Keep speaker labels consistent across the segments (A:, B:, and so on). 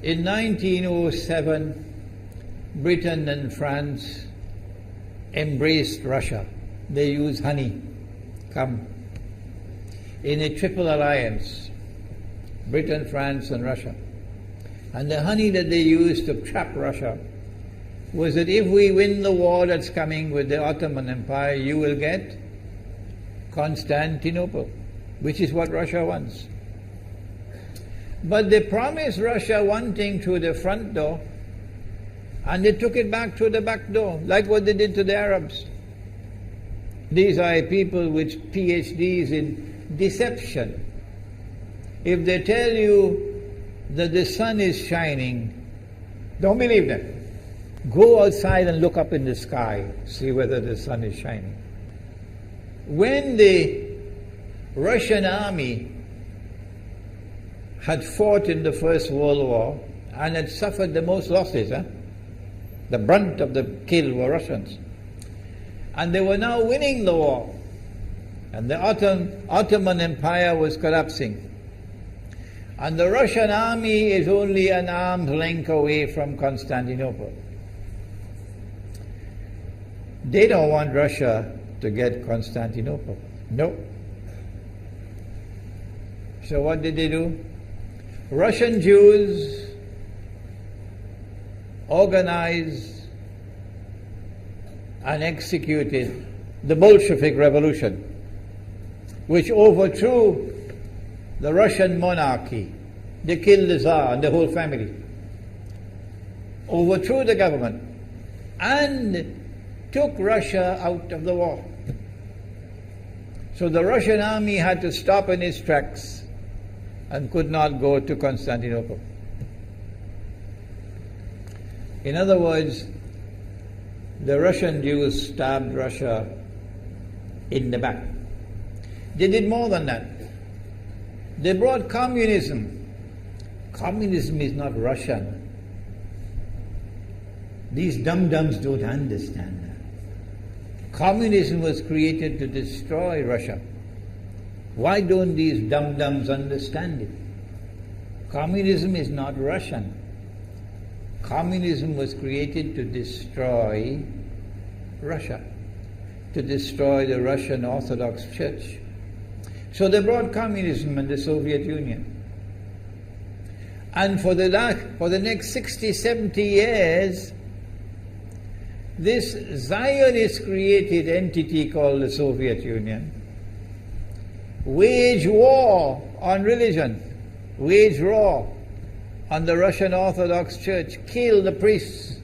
A: In 1907, Britain and France embraced Russia. They used honey, in a triple alliance, Britain, France and Russia. And the honey that they used to trap Russia was that if we win the war that's coming with the Ottoman Empire, you will get Constantinople, which is what Russia wants. But they promised Russia one thing through the front door, and they took it back through the back door, like what they did to the Arabs. These are people with PhDs in deception. If they tell you that the sun is shining, don't believe them. Go outside and look up in the sky, see whether the sun is shining. When the Russian army had fought in the First World War and had suffered the most losses, the brunt of the kill were Russians. And they were now winning the war. And the Ottoman Empire was collapsing. And the Russian army is only an arm's length away from Constantinople. They don't want Russia to get Constantinople. No. So what did they do? Russian Jews organized and executed the Bolshevik Revolution, which overthrew the Russian monarchy. They killed the Tsar and the whole family, overthrew the government, and took Russia out of the war. So the Russian army had to stop in its tracks and could not go to Constantinople. In other words, the Russian Jews stabbed Russia in the back. They did more than that. They brought communism. Communism is not Russian. These dum-dums don't understand that. Communism was created to destroy Russia. Why don't these dum-dums understand it? Communism is not Russian. Communism was created to destroy Russia, to destroy the Russian Orthodox Church. So they brought communism in the Soviet Union. And for the next 60, 70 years, this Zionist-created entity called the Soviet Union waged war on religion, waged war on the Russian Orthodox Church, killed the priests,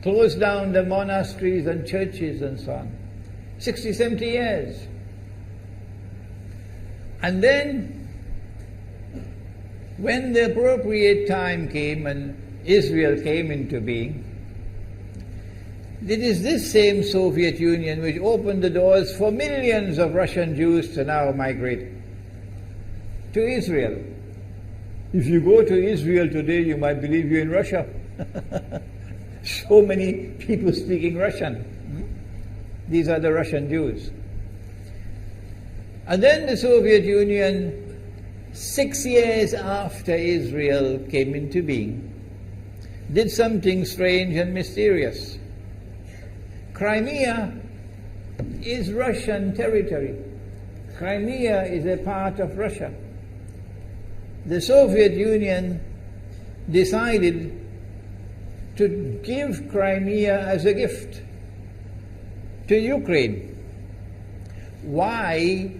A: closed down the monasteries and churches and so on. 60, 70 years. And then, when the appropriate time came and Israel came into being, it is this same Soviet Union which opened the doors for millions of Russian Jews to now migrate to Israel. If you go to Israel today, you might believe you're in Russia. So many people speaking Russian. These are the Russian Jews. And then the Soviet Union, 6 years after Israel came into being, did something strange and mysterious. Crimea is Russian territory. Crimea is a part of Russia. The Soviet Union decided to give Crimea as a gift to Ukraine. Why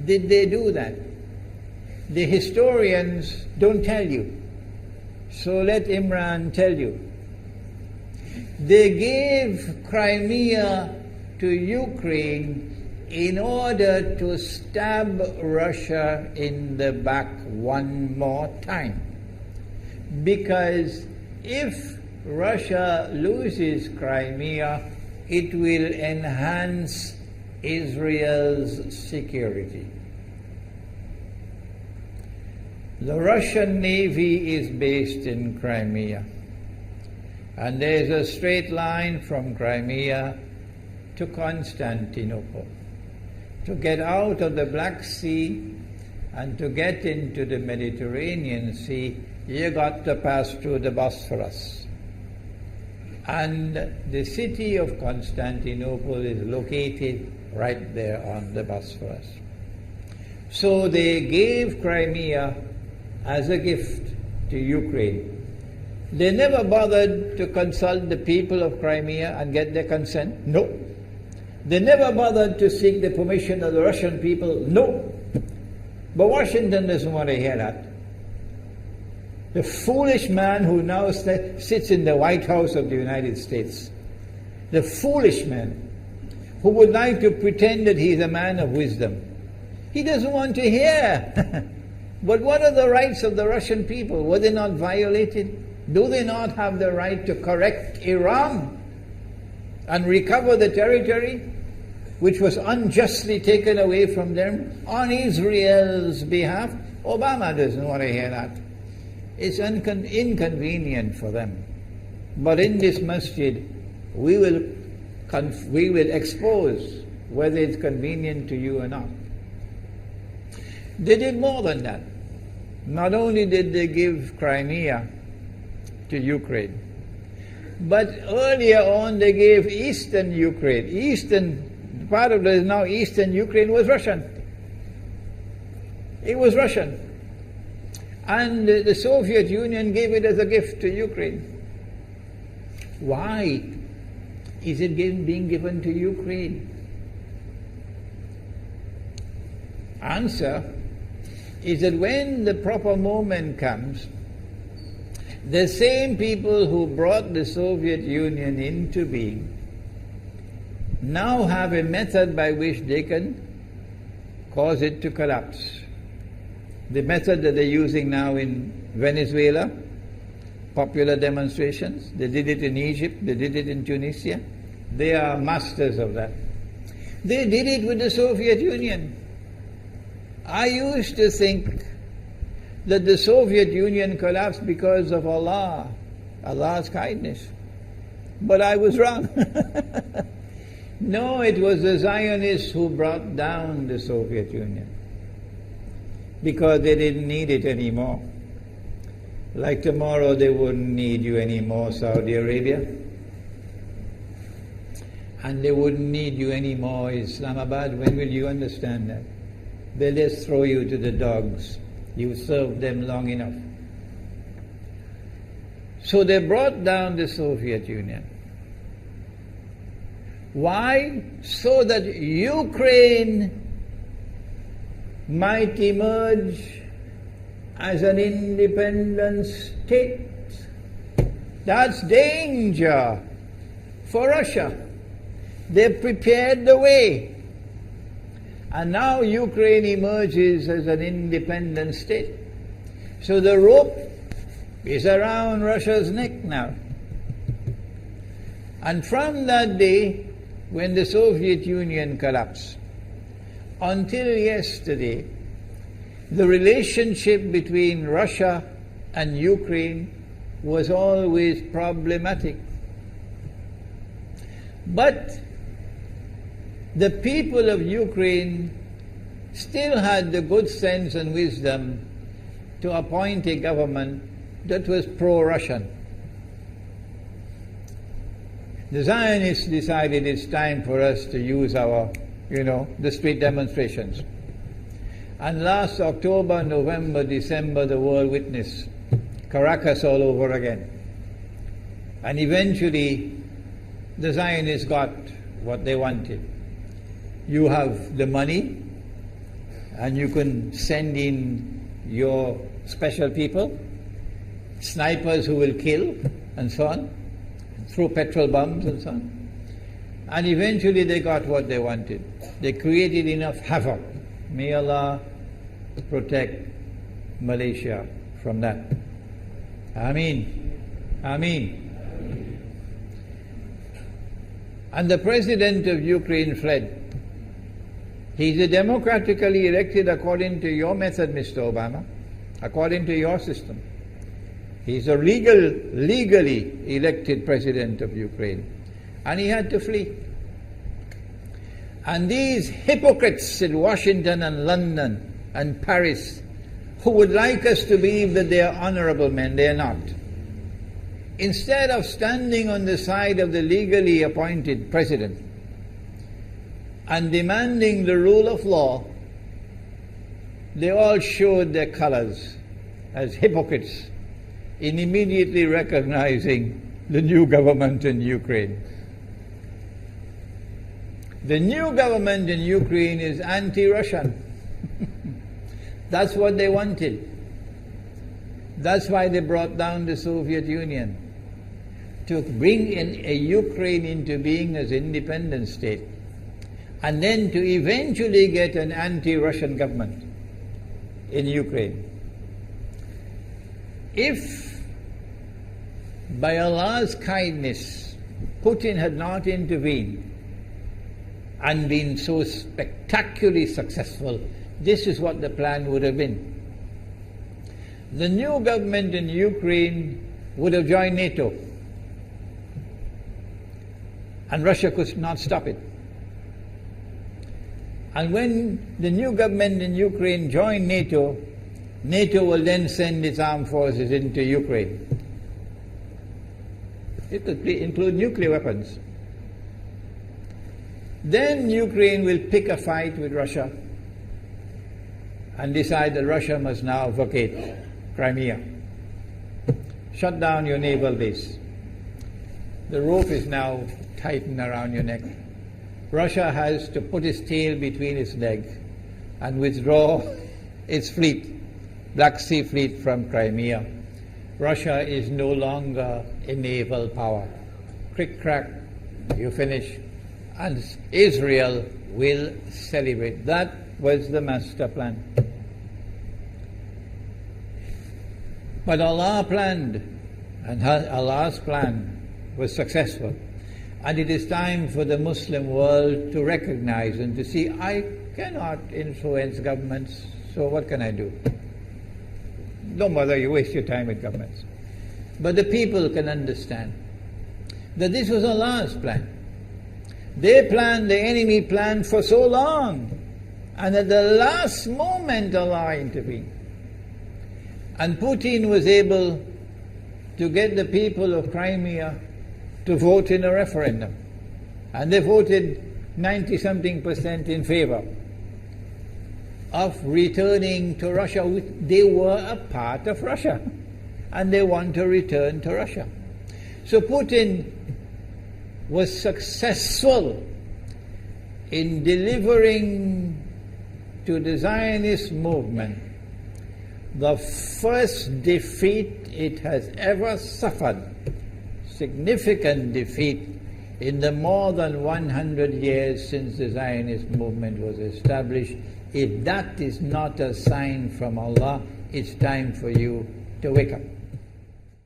A: did they do that? The historians don't tell you. So let Imran tell you. They gave Crimea to Ukraine in order to stab Russia in the back one more time. Because if Russia loses Crimea, it will enhance Israel's security. The Russian Navy is based in Crimea, and there is a straight line from Crimea to Constantinople. To get out of the Black Sea and to get into the Mediterranean Sea, you got to pass through the Bosphorus. And the city of Constantinople is located right there on the Bosphorus. So they gave Crimea as a gift to Ukraine. They never bothered to consult the people of Crimea and get their consent. No. They never bothered to seek the permission of the Russian people. No. But Washington doesn't want to hear that. The foolish man who now sits in the White House of the United States, the foolish man who would like to pretend that he's a man of wisdom, he doesn't want to hear. But what are the rights of the Russian people? Were they not violated? Do they not have the right to correct Iran and recover the territory which was unjustly taken away from them on Israel's behalf? Obama doesn't want to hear that. It's inconvenient for them. But in this masjid, we will expose whether it's convenient to you or not. They did more than that. Not only did they give Crimea to Ukraine, but earlier on they gave eastern Ukraine. Eastern, part of the now eastern Ukraine was Russian. It was Russian. And the Soviet Union gave it as a gift to Ukraine. Why is it being given to Ukraine? Answer is that when the proper moment comes, the same people who brought the Soviet Union into being now have a method by which they can cause it to collapse. The method that they're using now in Venezuela, popular demonstrations, they did it in Egypt, they did it in Tunisia. They are masters of that. They did it with the Soviet Union. I used to think that the Soviet Union collapsed because of Allah's kindness. But I was wrong. No, it was the Zionists who brought down the Soviet Union because they didn't need it anymore. Like tomorrow they wouldn't need you anymore, Saudi Arabia. And they wouldn't need you anymore, Islamabad. When will you understand that? They'll just throw you to the dogs. You served them long enough. So they brought down the Soviet Union. Why? So that Ukraine might emerge as an independent state. That's danger for Russia. They prepared the way. And now Ukraine emerges as an independent state. So the rope is around Russia's neck now. And from that day, when the Soviet Union collapsed, until yesterday, the relationship between Russia and Ukraine was always problematic. But the people of Ukraine still had the good sense and wisdom to appoint a government that was pro-Russian. The Zionists decided it's time for us to use our, the street demonstrations. And last October, November, December, the world witnessed Caracas all over again. And eventually, the Zionists got what they wanted. You have the money, and you can send in your special people, snipers who will kill, and so on, throw petrol bombs and so on. And eventually they got what they wanted. They created enough havoc. May Allah protect Malaysia from that. Ameen. Ameen. And the president of Ukraine fled. He's a democratically elected according to your method, Mr. Obama, according to your system. He's a legally elected president of Ukraine. And he had to flee. And these hypocrites in Washington and London and Paris who would like us to believe that they are honorable men. They are not. Instead of standing on the side of the legally appointed president and demanding the rule of law, they all showed their colors as hypocrites in immediately recognizing the new government in Ukraine. The new government in Ukraine is anti-Russian. That's what they wanted. That's why they brought down the Soviet Union, to bring in a Ukraine into being as independent state, and then to eventually get an anti-Russian government in Ukraine. If by Allah's kindness Putin had not intervened and been so spectacularly successful, this is what the plan would have been. The new government in Ukraine would have joined NATO, and Russia could not stop it. And when the new government in Ukraine joined NATO, NATO will then send its armed forces into Ukraine. It could include nuclear weapons. Then Ukraine will pick a fight with Russia and decide that Russia must now vacate Crimea. Shut down your naval base. The rope is now tightened around your neck. Russia has to put its tail between its legs and withdraw its fleet, Black Sea Fleet, from Crimea. Russia is no longer a naval power. Crick crack, you finish. And Israel will celebrate. That was the master plan. But Allah planned, and Allah's plan was successful. And it is time for the Muslim world to recognize and to see, I cannot influence governments, so what can I do? Don't bother, you waste your time with governments. But the people can understand that this was Allah's plan. They planned, the enemy planned for so long, and at the last moment Allah intervened. And Putin was able to get the people of Crimea to vote in a referendum. And they voted 90-something% in favor of returning to Russia. They were a part of Russia, and they want to return to Russia. So Putin was successful in delivering to the Zionist movement the first defeat it has ever suffered, significant defeat, in the more than 100 years since the Zionist movement was established. If that is not a sign from Allah, it's time for you to wake up.